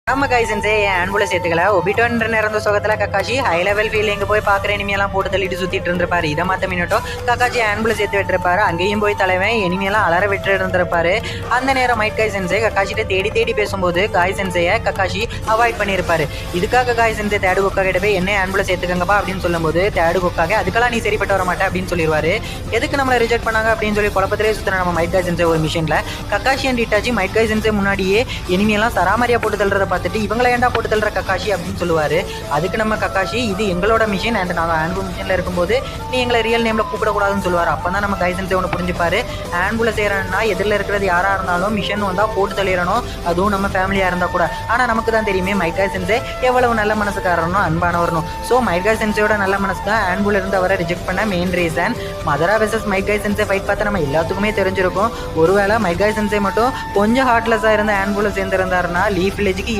நம்ம கைசன்ஸே என் அன்புல சேர்த்துக்கல ஒபிட்டோன்ற நிறந்த சுகத்துல Kakashi high level feel எங்க போய் பாக்குற எனிமையெல்லாம் போட்டு தள்ளிட்டு சுத்திட்டு இருந்திருப்பாரு. இதை மாத்த மினிட்டோ கக்காஷி ஆன்புல சேர்த்து விட்டுருப்பாரு. அங்கேயும் போய் தலைவன் எனிமையெல்லாம் அலற விட்டு இருந்திருப்பாரு. அந்த நேரம் மைட் கைசன்ஸே கக்காஷிட்ட தேடி தேடி பேசும்போது காய்சன்ஸைய கக்காஷி அவாய்ட் பண்ணியிருப்பாரு. இதுக்காக காய்சன்ஸே தேடு கொக்கா கிட்ட போய் என்ன ஆன்புல சேர்த்துக்கங்கப்பா அப்படின்னு சொல்லும்போது தேடு கொக்காக அதுக்கெல்லாம் நீ சரிப்பட்டு வர மாட்டே அப்படின்னு சொல்லிடுவாரு. எதுக்கு நம்மளை ரிஜெக்ட் பண்ணாங்க அப்படின்னு சொல்லி குழப்பத்திலே சுத்தின நம்ம மைட் கைசன்ஸே ஒரு மிஷின்ல கக்காஷி அண்ட் இட்டாச்சி மைட் கைசன்ஸே முன்னாடியே எனிமையெல்லாம் சராமரியா போட்டு தள்ளுறத பார்த்துட்டு இவங்களை ஏன்டா போட்டு தள்ளுற கக்காஷி அப்படின்னு சொல்லுவாரு. அதுக்கு நம்ம கக்காஷி இது எங்களோட மிஷின் அண்ட் நாங்கள் ஆன்பு மிஷினில் இருக்கும்போது நீ எங்களை ரியல் நேமில் கூப்பிடக்கூடாதுன்னு சொல்லுவார். அப்போ தான் நம்ம கைசன்ஸே ஒன்று புரிஞ்சுப்பாரு. ஆன்புல செய்கிறோன்னா எதிரில் இருக்கிறது யாராக இருந்தாலும் மிஷன் வந்தால் போட்டு தள்ளிடணும், அதுவும் நம்ம ஃபேமிலியாக இருந்தால் கூட. ஆனால் நமக்கு தான் தெரியுமே மைட் கைசன்ஸே எவ்வளவு நல்ல மனசுக்காரனும் அன்பானவரணும். ஸோ மைட் கைசன்ஸோட நல்ல மனசு தான் ஆன்புல இருந்து அவரை ரிஜெக்ட் பண்ண மெயின் ரீசன். மதரா வெர்சஸ் மைட் கைசன்ஸே ஃபைட் பார்த்தா நம்ம எல்லாத்துக்குமே தெரிஞ்சிருக்கும். ஒருவேளை மைட் கைசன்ஸே மட்டும் கொஞ்சம் ஹார்ட்லெஸ்ஸாக இருந்த ஆன்புல சேர்ந்துருந்தாருன்னா லீஃப் வில்லேஜுக்கு